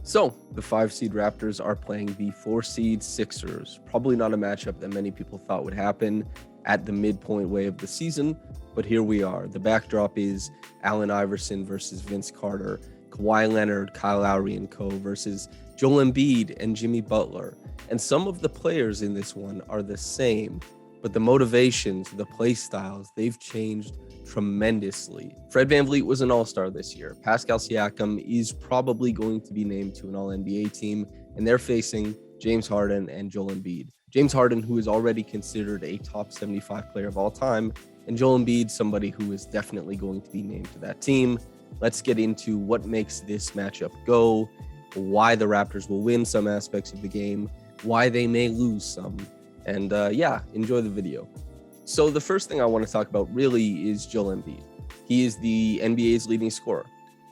So, the 5 seed Raptors are playing the 4 seed Sixers. Probably not a matchup that many people thought would happen at the midpoint way of the season, but here we are. The backdrop is Allen Iverson versus Vince Carter, Kawhi Leonard, Kyle Lowry and co. versus Joel Embiid and Jimmy Butler. And some of the players in this one are the same, but the motivations, the play styles, they've changed tremendously. Fred VanVleet was an all-star this year. Pascal Siakam is probably going to be named to an all-NBA team, and they're facing James Harden and Joel Embiid. James Harden, who is already considered a top 75 player of all time, and Joel Embiid, somebody who is definitely going to be named to that team. Let's get into what makes this matchup go, why the Raptors will win some aspects of the game, why they may lose some, and enjoy the video. So the first thing I want to talk about really is Joel Embiid. He is the NBA's leading scorer.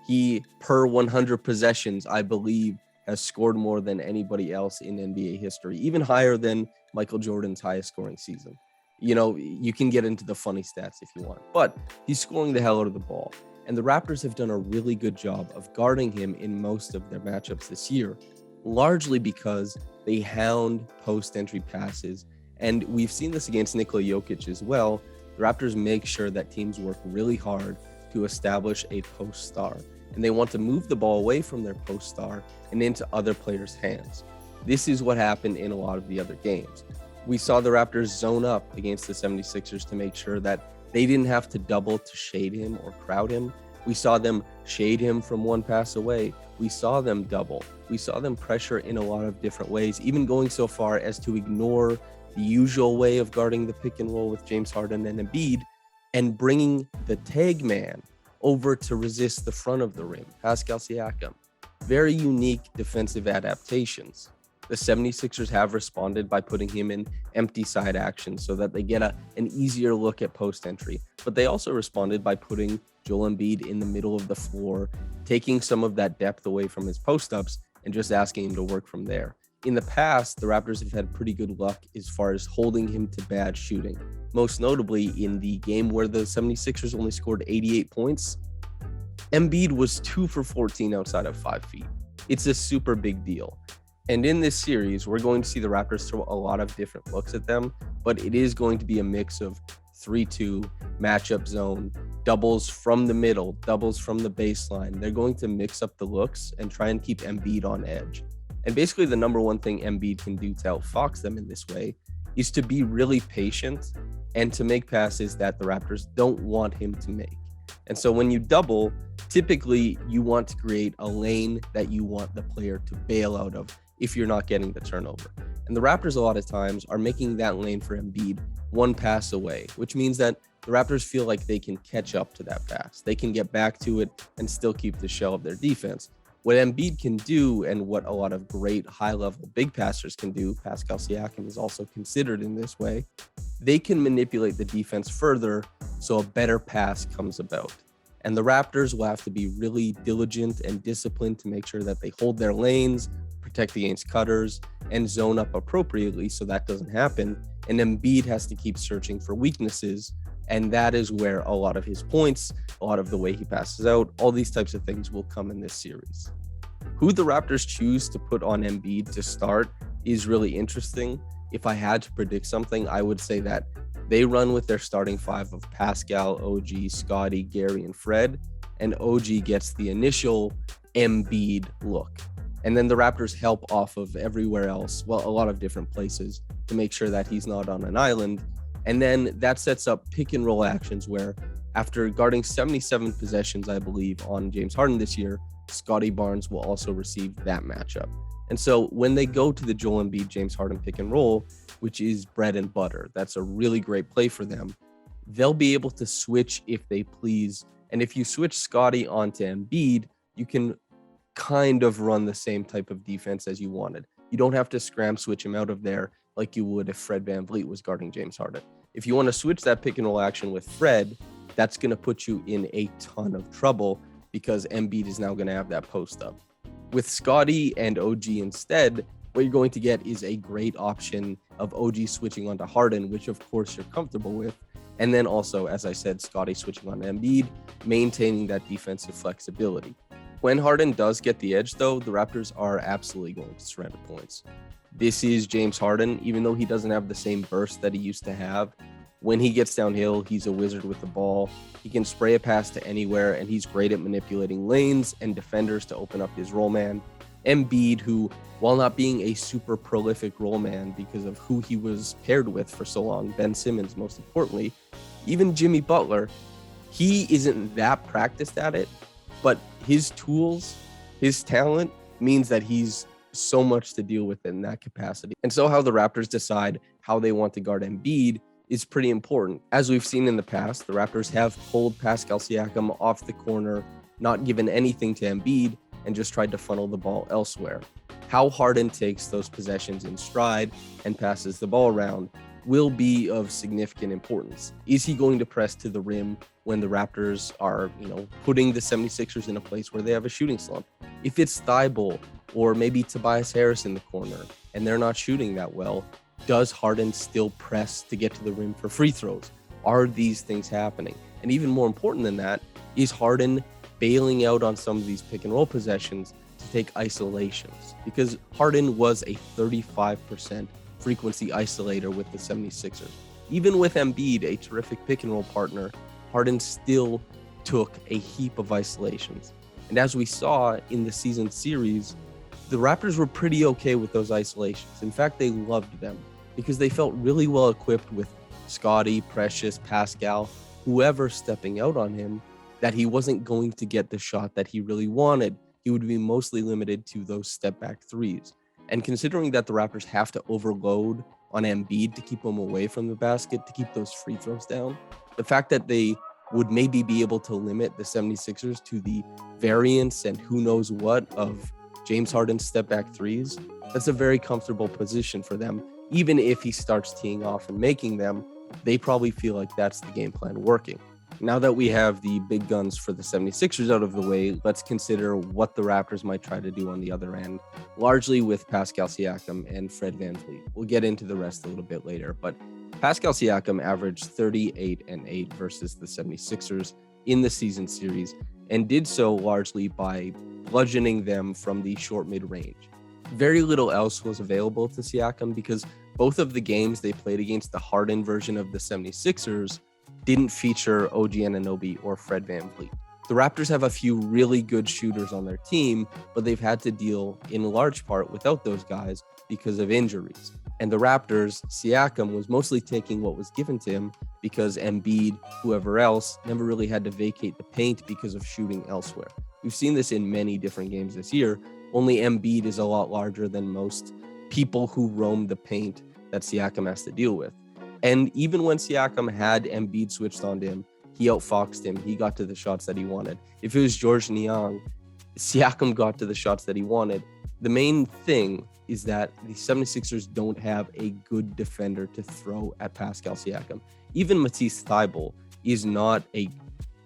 He, per 100 possessions, I believe, has scored more than anybody else in NBA history, even higher than Michael Jordan's highest scoring season. You know, you can get into the funny stats if you want, but he's scoring the hell out of the ball. And the Raptors have done a really good job of guarding him in most of their matchups this year, largely because they hound post-entry passes. And we've seen this against Nikola Jokic as well. The Raptors make sure that teams work really hard to establish a post star, and they want to move the ball away from their post star and into other players' hands. This is what happened in a lot of the other games. We saw the Raptors zone up against the 76ers to make sure that they didn't have to double to shade him or crowd him. We saw them shade him from one pass away. We saw them double. We saw them pressure in a lot of different ways, even going so far as to ignore the usual way of guarding the pick and roll with James Harden and Embiid and bringing the tag man over to resist the front of the rim, Pascal Siakam. Very unique defensive adaptations. The 76ers have responded by putting him in empty side action so that they get an easier look at post entry. But they also responded by putting Joel Embiid in the middle of the floor, taking some of that depth away from his post-ups and just asking him to work from there. In the past, the Raptors have had pretty good luck as far as holding him to bad shooting. Most notably in the game where the 76ers only scored 88 points, Embiid was 2 for 14 outside of 5 feet. It's a super big deal. And in this series, we're going to see the Raptors throw a lot of different looks at them, but it is going to be a mix of 3-2, matchup zone, doubles from the middle, doubles from the baseline. They're going to mix up the looks and try and keep Embiid on edge. And basically the number one thing Embiid can do to outfox them in this way is to be really patient and to make passes that the Raptors don't want him to make. And so when you double, typically you want to create a lane that you want the player to bail out of if you're not getting the turnover. And the Raptors a lot of times are making that lane for Embiid one pass away, which means that the Raptors feel like they can catch up to that pass. They can get back to it and still keep the shell of their defense. What Embiid can do and what a lot of great high-level big passers can do, Pascal Siakam is also considered in this way, they can manipulate the defense further so a better pass comes about. And the Raptors will have to be really diligent and disciplined to make sure that they hold their lanes, protect against cutters, and zone up appropriately so that doesn't happen. And Embiid has to keep searching for weaknesses, and that is where a lot of his points, a lot of the way he passes out, all these types of things will come in this series. Who the Raptors choose to put on Embiid to start is really interesting. If I had to predict something, I would say that they run with their starting 5 of Pascal, OG, Scottie, Gary, and Fred, and OG gets the initial Embiid look. And then the Raptors help off of everywhere else, well, a lot of different places, to make sure that he's not on an island. And then that sets up pick and roll actions where after guarding 77 possessions, I believe, on James Harden this year, Scottie Barnes will also receive that matchup. And so when they go to the Joel Embiid, James Harden pick and roll, which is bread and butter, that's a really great play for them. They'll be able to switch if they please. And if you switch Scottie onto Embiid, you can kind of run the same type of defense as you wanted. You don't have to scram switch him out of there like you would if Fred VanVleet was guarding James Harden. If you want to switch that pick and roll action with Fred, that's going to put you in a ton of trouble because Embiid is now going to have that post up. With Scottie and OG instead, what you're going to get is a great option of OG switching onto Harden, which of course you're comfortable with. And then also, as I said, Scottie switching on Embiid, maintaining that defensive flexibility. When Harden does get the edge, though, the Raptors are absolutely going to surrender points. This is James Harden, even though he doesn't have the same burst that he used to have. When he gets downhill, he's a wizard with the ball. He can spray a pass to anywhere, and he's great at manipulating lanes and defenders to open up his roll man. Embiid, who, while not being a super prolific roll man because of who he was paired with for so long, Ben Simmons most importantly, even Jimmy Butler, he isn't that practiced at it, but his tools, his talent means that he's so much to deal with in that capacity. And so how the Raptors decide how they want to guard Embiid is pretty important. As we've seen in the past, the Raptors have pulled Pascal Siakam off the corner, not given anything to Embiid, and just tried to funnel the ball elsewhere. How Harden takes those possessions in stride and passes the ball around will be of significant importance. Is he going to press to the rim when the Raptors are, putting the 76ers in a place where they have a shooting slump? If it's Thibault or maybe Tobias Harris in the corner and they're not shooting that well, does Harden still press to get to the rim for free throws? Are these things happening? And even more important than that, is Harden bailing out on some of these pick and roll possessions to take isolations? Because Harden was a 35% frequency isolator with the 76ers. Even with Embiid, a terrific pick and roll partner, Harden still took a heap of isolations. And as we saw in the season series, the Raptors were pretty okay with those isolations. In fact, they loved them because they felt really well equipped with Scottie, Precious, Pascal, whoever stepping out on him, that he wasn't going to get the shot that he really wanted. He would be mostly limited to those step back threes. And considering that the Raptors have to overload on Embiid to keep him away from the basket, to keep those free throws down, the fact that they would maybe be able to limit the 76ers to the variance and who knows what of James Harden's step back threes, that's a very comfortable position for them. Even if he starts teeing off and making them, they probably feel like that's the game plan working. Now that we have the big guns for the 76ers out of the way, let's consider what the Raptors might try to do on the other end, largely with Pascal Siakam and Fred VanVleet. We'll get into the rest a little bit later, but Pascal Siakam averaged 38-8 versus the 76ers in the season series and did so largely by bludgeoning them from the short mid-range. Very little else was available to Siakam because both of the games they played against the Harden version of the 76ers didn't feature OG Anunoby or Fred VanVleet. The Raptors have a few really good shooters on their team, but they've had to deal in large part without those guys because of injuries. And the Raptors, Siakam was mostly taking what was given to him because Embiid, whoever else, never really had to vacate the paint because of shooting elsewhere. We've seen this in many different games this year. Only Embiid is a lot larger than most people who roam the paint that Siakam has to deal with. And even when Siakam had Embiid switched onto him, he outfoxed him. He got to the shots that he wanted. If it was George Niang, Siakam got to the shots that he wanted. The main thing is that the 76ers don't have a good defender to throw at Pascal Siakam. Even Matisse Thybulle is not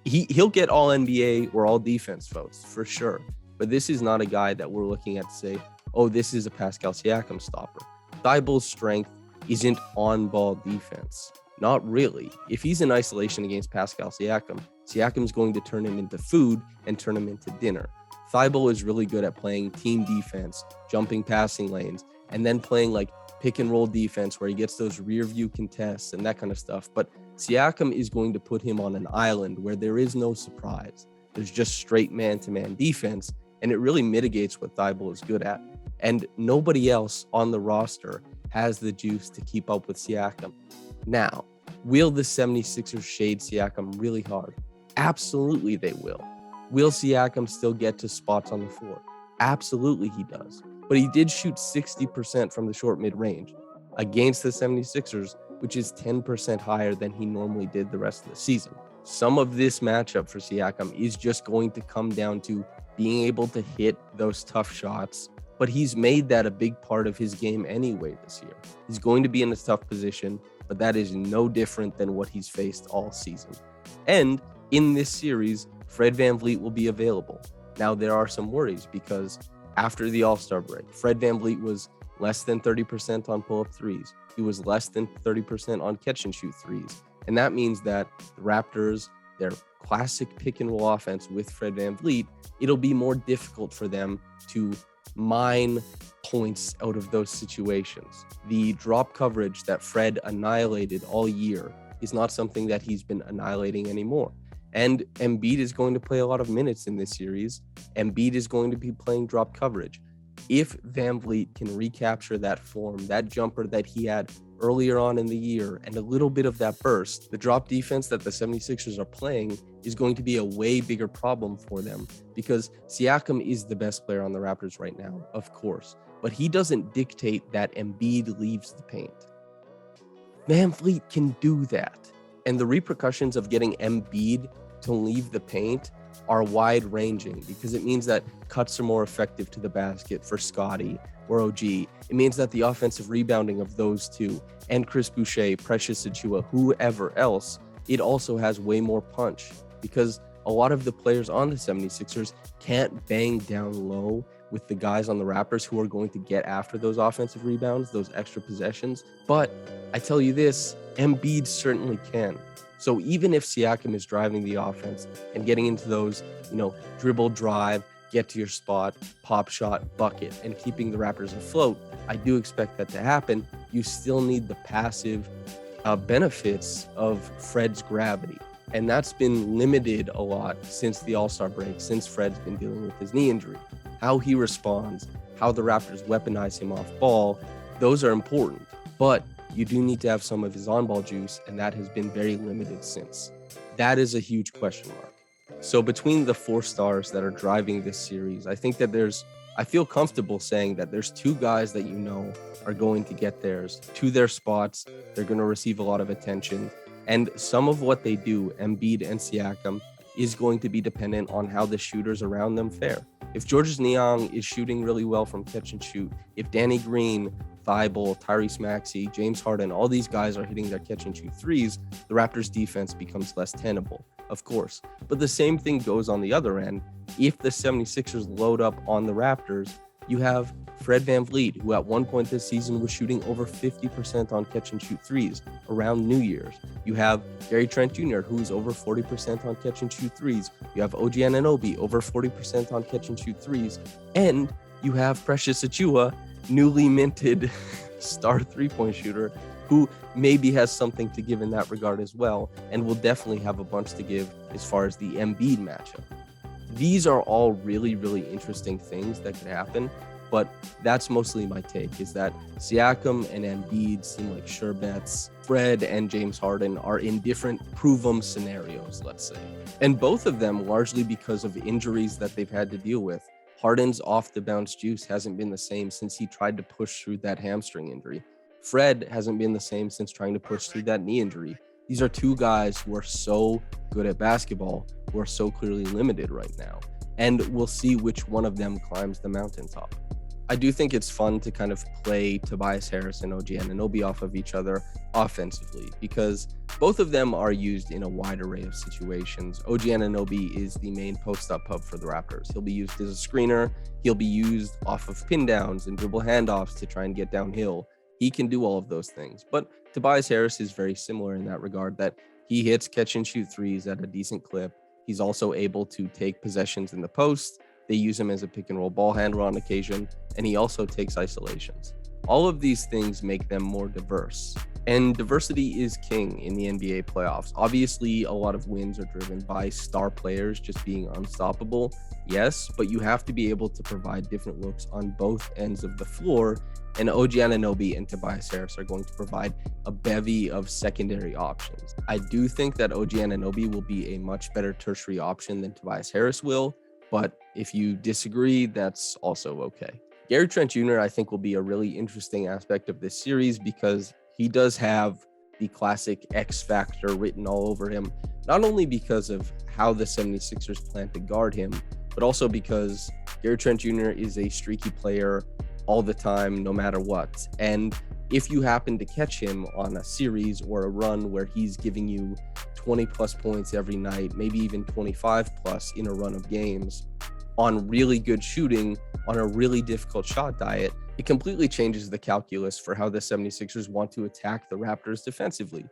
he'll get all NBA or all defense votes for sure. But this is not a guy that we're looking at to say, oh, this is a Pascal Siakam stopper. Thybulle's strength isn't on-ball defense. Not really. If he's in isolation against Pascal Siakam, Siakam's going to turn him into food and turn him into dinner. Thybulle is really good at playing team defense, jumping passing lanes, and then playing like pick and roll defense where he gets those rear view contests and that kind of stuff. But Siakam is going to put him on an island where there is no surprise. There's just straight man-to-man defense, and it really mitigates what Thybulle is good at. And nobody else on the roster has the juice to keep up with Siakam. Now, will the 76ers shade Siakam really hard? Absolutely they will. Will Siakam still get to spots on the floor? Absolutely he does. But he did shoot 60% from the short mid-range against the 76ers, which is 10% higher than he normally did the rest of the season. Some of this matchup for Siakam is just going to come down to being able to hit those tough shots, but he's made that a big part of his game anyway this year. He's going to be in a tough position, but that is no different than what he's faced all season. And in this series, Fred VanVleet will be available. Now, there are some worries because after the All-Star break, Fred VanVleet was less than 30% on pull-up threes. He was less than 30% on catch-and-shoot threes. And that means that the Raptors, their classic pick and roll offense with Fred VanVleet, it'll be more difficult for them to mine points out of those situations. The drop coverage that Fred annihilated all year is not something that he's been annihilating anymore. And Embiid is going to play a lot of minutes in this series. Embiid is going to be playing drop coverage. If VanVleet can recapture that form, that jumper that he had earlier on in the year, and a little bit of that burst, the drop defense that the 76ers are playing is going to be a way bigger problem for them, because Siakam is the best player on the Raptors right now, of course, but he doesn't dictate that Embiid leaves the paint. VanVleet can do that, and the repercussions of getting Embiid to leave the paint are wide-ranging, because it means that cuts are more effective to the basket for Scottie or OG. It means that the offensive rebounding of those two and Chris Boucher, Precious Achiuwa, whoever else, it also has way more punch, because a lot of the players on the 76ers can't bang down low with the guys on the Raptors who are going to get after those offensive rebounds, those extra possessions. But I tell you this, Embiid certainly can. So even if Siakam is driving the offense and getting into those, dribble, drive, get to your spot, pop shot, bucket, and keeping the Raptors afloat, I do expect that to happen. You still need the passive benefits of Fred's gravity. And that's been limited a lot since the All-Star break, since Fred's been dealing with his knee injury. How he responds, how the Raptors weaponize him off ball, those are important. But you do need to have some of his on-ball juice, and that has been very limited since. That is a huge question mark. So between the 4 stars that are driving this series, I think that I feel comfortable saying that there's 2 guys that are going to get theirs to their spots. They're going to receive a lot of attention. And some of what they do, Embiid and Siakam, is going to be dependent on how the shooters around them fare. If Georges Niang is shooting really well from catch and shoot, if Danny Green, Thibault, Tyrese Maxey, James Harden, all these guys are hitting their catch and shoot threes, the Raptors defense becomes less tenable, of course. But the same thing goes on the other end. If the 76ers load up on the Raptors, you have Fred VanVleet, who at one point this season was shooting over 50% on catch and shoot threes around New Year's. You have Gary Trent Jr., who's over 40% on catch and shoot threes. You have OG Anunoby, over 40% on catch and shoot threes. And you have Precious Achiuwa, newly minted star three-point shooter, who maybe has something to give in that regard as well, and will definitely have a bunch to give as far as the Embiid matchup. These are all really, really interesting things that could happen, but that's mostly my take, is that Siakam and Embiid seem like sure bets. Fred and James Harden are in different prove-em scenarios, let's say. And both of them largely because of injuries that they've had to deal with. Harden's off-the-bounce juice hasn't been the same since he tried to push through that hamstring injury. Fred hasn't been the same since trying to push through that knee injury. These are 2 guys who are so good at basketball, who are so clearly limited right now. And we'll see which one of them climbs the mountaintop. I do think it's fun to kind of play Tobias Harris and OG Anunoby off of each other offensively, because both of them are used in a wide array of situations. OG Anunoby is the main post-up hub for the Raptors. He'll be used as a screener. He'll be used off of pin downs and dribble handoffs to try and get downhill. He can do all of those things. But Tobias Harris is very similar in that regard, that he hits catch and shoot threes at a decent clip. He's also able to take possessions in the post. They use him as a pick and roll ball handler on occasion, and he also takes isolations. All of these things make them more diverse, and diversity is king in the NBA playoffs. Obviously, a lot of wins are driven by star players just being unstoppable, yes, but you have to be able to provide different looks on both ends of the floor, and OG Anunoby and Tobias Harris are going to provide a bevy of secondary options. I do think that OG Anunoby will be a much better tertiary option than Tobias Harris will, but if you disagree, that's also okay. Gary Trent Jr., I think, will be a really interesting aspect of this series, because he does have the classic X factor written all over him, not only because of how the 76ers plan to guard him, but also because Gary Trent Jr. is a streaky player all the time, no matter what. And if you happen to catch him on a series or a run where he's giving you 20 plus points every night, maybe even 25 plus in a run of games on really good shooting, on a really difficult shot diet, it completely changes the calculus for how the 76ers want to attack the Raptors defensively.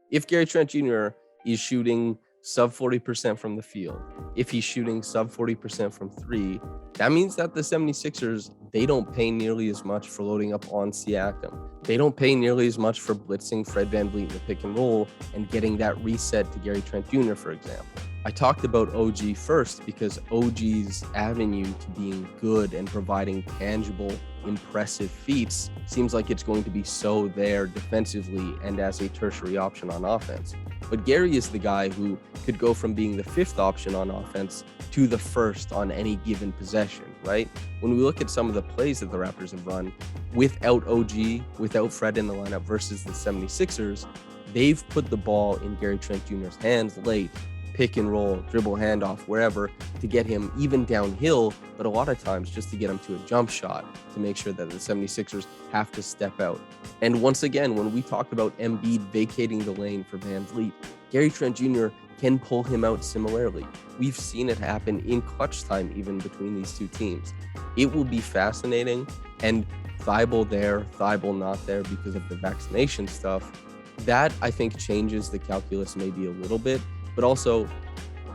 If Gary Trent Jr. is shooting sub 40% from the field, if he's shooting sub 40% from three, that means that the 76ers, they don't pay nearly as much for loading up on Siakam. They don't pay nearly as much for blitzing Fred VanVleet in the pick and roll and getting that reset to Gary Trent Jr., for example. I talked about OG first because OG's avenue to being good and providing tangible, impressive feats seems like it's going to be so there defensively and as a tertiary option on offense. But Gary is the guy who could go from being the fifth option on offense to the first on any given possession, right? When we look at some of the plays that the Raptors have run without OG, without Fred in the lineup versus the 76ers, they've put the ball in Gary Trent Jr.'s hands late, pick and roll, dribble handoff, wherever, to get him even downhill, but a lot of times just to get him to a jump shot to make sure that the 76ers have to step out. And once again, when we talk about Embiid vacating the lane for VanVleet, Gary Trent Jr. can pull him out similarly. We've seen it happen in clutch time even between these two teams. It will be fascinating, and Thibault there, Thibault not there because of the vaccination stuff. That, I think, changes the calculus maybe a little bit. But also,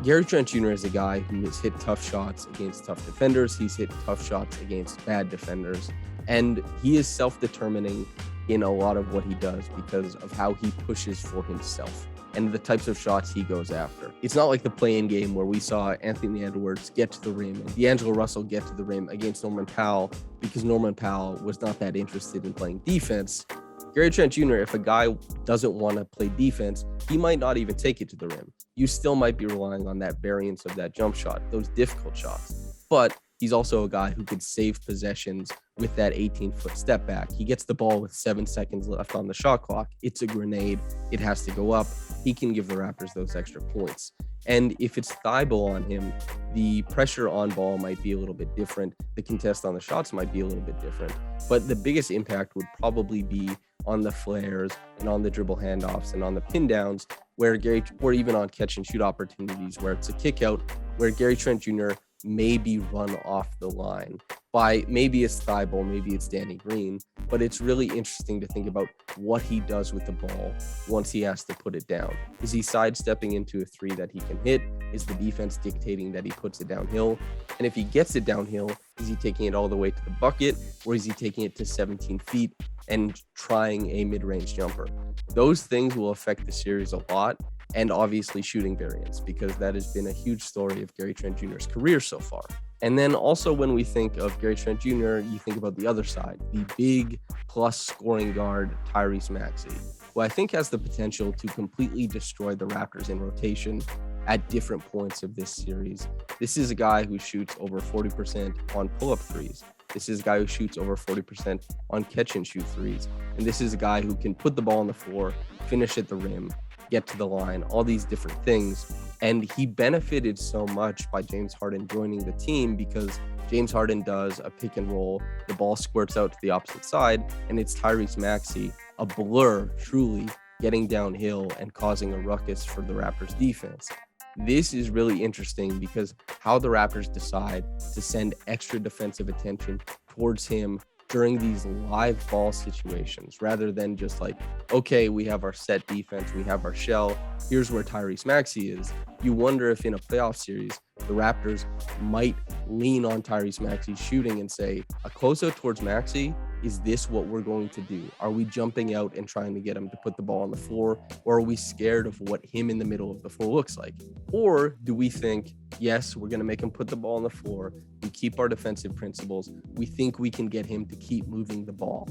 Gary Trent Jr. is a guy who has hit tough shots against tough defenders. He's hit tough shots against bad defenders. And he is self-determining in a lot of what he does because of how he pushes for himself and the types of shots he goes after. It's not like the play-in game where we saw Anthony Edwards get to the rim and D'Angelo Russell get to the rim against Norman Powell because Norman Powell was not that interested in playing defense. Gary Trent Jr., if a guy doesn't want to play defense, he might not even take it to the rim. You still might be relying on that variance of that jump shot, those difficult shots. But he's also a guy who could save possessions with that 18-foot step back. He gets the ball with 7 seconds left on the shot clock. It's a grenade. It has to go up. He can give the Raptors those extra points. And if it's Thibault on him, the pressure on ball might be a little bit different. The contest on the shots might be a little bit different. But the biggest impact would probably be on the flares and on the dribble handoffs and on the pin downs, or even on catch and shoot opportunities where it's a kick out, where Gary Trent Jr. may be run off the line by, maybe it's Thibault, maybe it's Danny Green, but it's really interesting to think about what he does with the ball once he has to put it down. Is he sidestepping into a three that he can hit? Is the defense dictating that he puts it downhill? And if he gets it downhill, is he taking it all the way to the bucket, or is he taking it to 17 feet and trying a mid-range jumper? Those things will affect the series a lot, and obviously shooting variance, because that has been a huge story of Gary Trent Jr.'s career so far. And then also when we think of Gary Trent Jr., you think about the other side, the big plus scoring guard, Tyrese Maxey, who I think has the potential to completely destroy the Raptors in rotation at different points of this series. This is a guy who shoots over 40% on pull-up threes. This is a guy who shoots over 40% on catch and shoot threes. And this is a guy who can put the ball on the floor, finish at the rim, get to the line, all these different things. And he benefited so much by James Harden joining the team because James Harden does a pick and roll, the ball squirts out to the opposite side, and it's Tyrese Maxey, a blur, truly, getting downhill and causing a ruckus for the Raptors defense. This is really interesting because how the Raptors decide to send extra defensive attention towards him during these live ball situations, rather than just like, okay, we have our set defense, we have our shell, here's where Tyrese Maxey is. You wonder if in a playoff series, the Raptors might lean on Tyrese Maxey shooting and say, a closeout towards Maxey, is this what we're going to do? Are we jumping out and trying to get him to put the ball on the floor? Or are we scared of what him in the middle of the floor looks like? Or do we think, yes, we're going to make him put the ball on the floor. We keep our defensive principles. We think we can get him to keep moving the ball.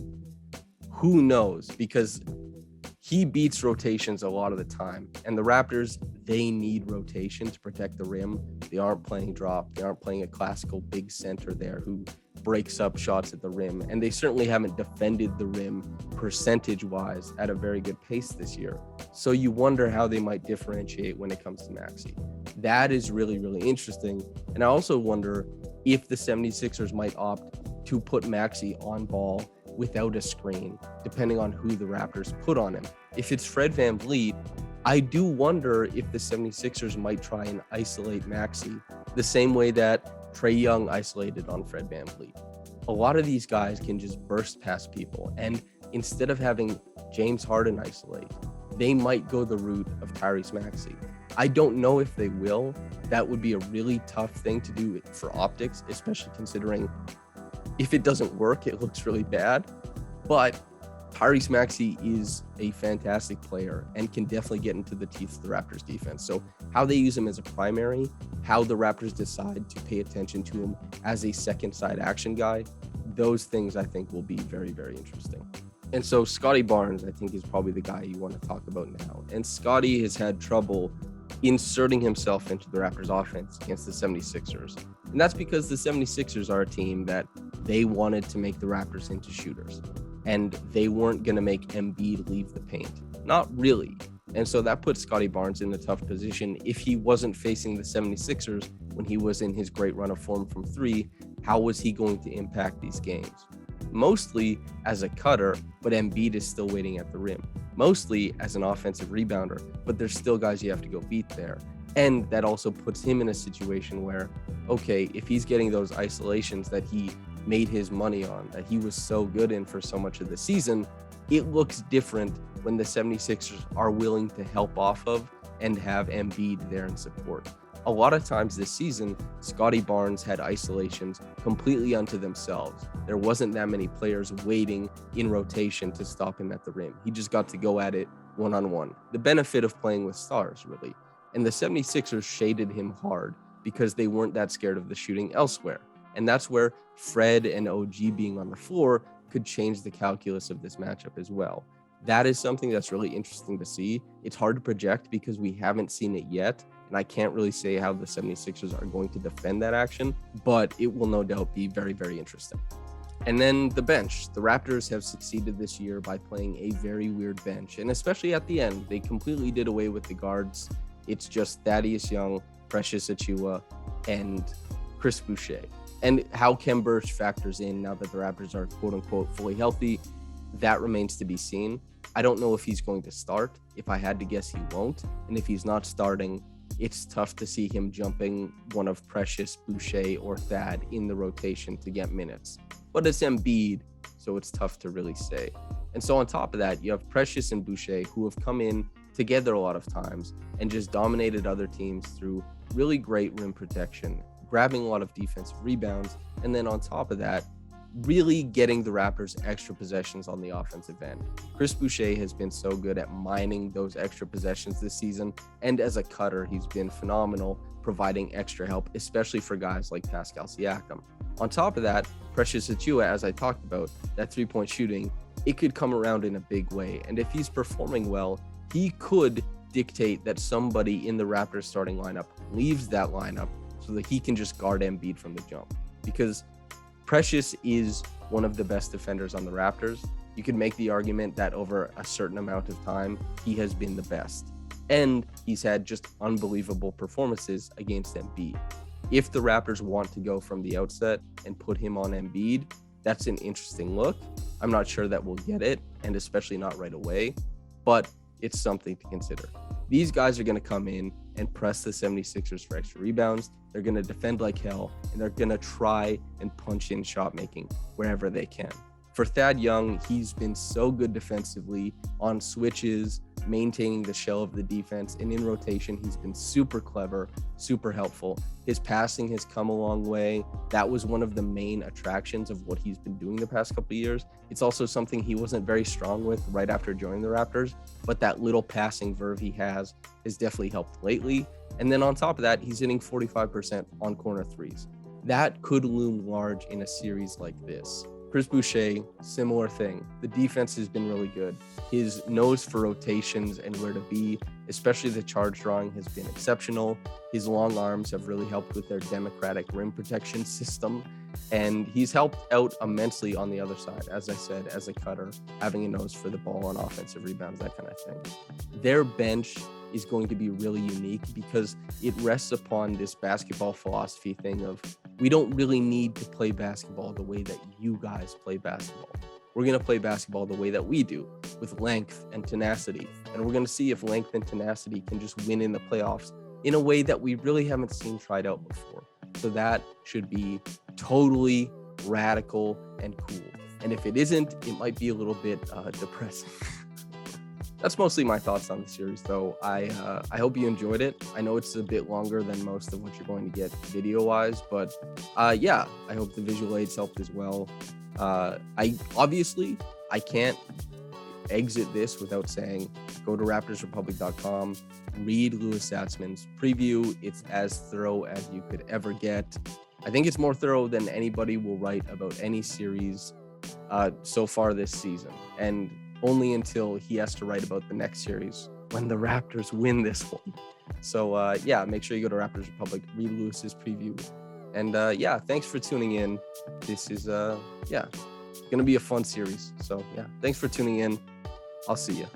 Who knows? Because he beats rotations a lot of the time. And the Raptors, they need rotation to protect the rim. They aren't playing drop. They aren't playing a classical big center there who breaks up shots at the rim. And they certainly haven't defended the rim percentage-wise at a very good pace this year. So you wonder how they might differentiate when it comes to Maxey. That is really, really interesting. And I also wonder if the 76ers might opt to put Maxey on ball without a screen, depending on who the Raptors put on him. If it's Fred VanVleet, I do wonder if the 76ers might try and isolate Maxey the same way that Trae Young isolated on Fred VanVleet. A lot of these guys can just burst past people, and instead of having James Harden isolate, they might go the route of Tyrese Maxey. I don't know if they will. That would be a really tough thing to do for optics, especially considering if it doesn't work, it looks really bad. But Tyrese Maxey is a fantastic player and can definitely get into the teeth of the Raptors defense. So how they use him as a primary, how the Raptors decide to pay attention to him as a second side action guy, those things I think will be very, very interesting. And so Scottie Barnes, I think, is probably the guy you want to talk about now. And Scottie has had trouble inserting himself into the Raptors offense against the 76ers. And that's because the 76ers are a team that they wanted to make the Raptors into shooters. And they weren't going to make Embiid leave the paint. Not really. And so that puts Scottie Barnes in a tough position. If he wasn't facing the 76ers when he was in his great run of form from three, how was he going to impact these games? Mostly as a cutter, but Embiid is still waiting at the rim. Mostly as an offensive rebounder, but there's still guys you have to go beat there. And that also puts him in a situation where, okay, if he's getting those isolations that he made his money on, that he was so good in for so much of the season, it looks different when the 76ers are willing to help off of and have Embiid there in support. A lot of times this season, Scottie Barnes had isolations completely unto themselves. There wasn't that many players waiting in rotation to stop him at the rim. He just got to go at it one-on-one. The benefit of playing with stars, really. And the 76ers shaded him hard because they weren't that scared of the shooting elsewhere. And that's where Fred and OG being on the floor could change the calculus of this matchup as well. That is something that's really interesting to see. It's hard to project because we haven't seen it yet. And I can't really say how the 76ers are going to defend that action, but it will no doubt be very, very interesting. And then the bench. The Raptors have succeeded this year by playing a very weird bench. And especially at the end, they completely did away with the guards. It's just Thaddeus Young, Precious Achiuwa, and Chris Boucher. And how Khem Birch factors in now that the Raptors are quote-unquote fully healthy, that remains to be seen. I don't know if he's going to start. If I had to guess, he won't. And if he's not starting, it's tough to see him jumping one of Precious, Boucher, or Thad in the rotation to get minutes. But it's Embiid, so it's tough to really say. And so on top of that, you have Precious and Boucher, who have come in together a lot of times and just dominated other teams through really great rim protection, grabbing a lot of defensive rebounds, and then on top of that, really getting the Raptors extra possessions on the offensive end. Chris Boucher has been so good at mining those extra possessions this season, and as a cutter, he's been phenomenal, providing extra help, especially for guys like Pascal Siakam. On top of that, Precious Achiuwa, as I talked about, that three-point shooting, it could come around in a big way, and if he's performing well, he could dictate that somebody in the Raptors starting lineup leaves that lineup so that he can just guard Embiid from the jump. Because Precious is one of the best defenders on the Raptors. You could make the argument that over a certain amount of time, he has been the best. And he's had just unbelievable performances against Embiid. If the Raptors want to go from the outset and put him on Embiid, that's an interesting look. I'm not sure that we'll get it, and especially not right away, but it's something to consider. These guys are going to come in and press the 76ers for extra rebounds. They're going to defend like hell, and they're going to try and punch in shot making wherever they can. For Thad Young, he's been so good defensively on switches, maintaining the shell of the defense, and in rotation, he's been super clever, super helpful. His passing has come a long way. That was one of the main attractions of what he's been doing the past couple of years. It's also something he wasn't very strong with right after joining the Raptors, but that little passing verve he has definitely helped lately. And then on top of that, he's hitting 45% on corner threes. That could loom large in a series like this. Chris Boucher, similar thing. The defense has been really good. His nose for rotations and where to be, especially the charge drawing, has been exceptional. His long arms have really helped with their democratic rim protection system. And he's helped out immensely on the other side, as I said, as a cutter, having a nose for the ball on offensive rebounds, that kind of thing. Their bench is going to be really unique because it rests upon this basketball philosophy thing of, we don't really need to play basketball the way that you guys play basketball. We're going to play basketball the way that we do, with length and tenacity. And we're going to see if length and tenacity can just win in the playoffs in a way that we really haven't seen tried out before. So that should be totally radical and cool. And if it isn't, it might be a little bit depressing. that's mostly my thoughts on the series, though. I hope you enjoyed it. I know it's a bit longer than most of what you're going to get video-wise, but yeah, I hope the visual aids helped as well. I can't exit this without saying go to raptorsrepublic.com, read Louis Zatzman's preview. It's as thorough as you could ever get. I think it's more thorough than anybody will write about any series so far this season, and only until he has to write about the next series when the Raptors win this one. So yeah, make sure you go to Raptors Republic, read Lewis's preview, and yeah, thanks for tuning in. This is gonna be a fun series. So yeah, thanks for tuning in. I'll see you.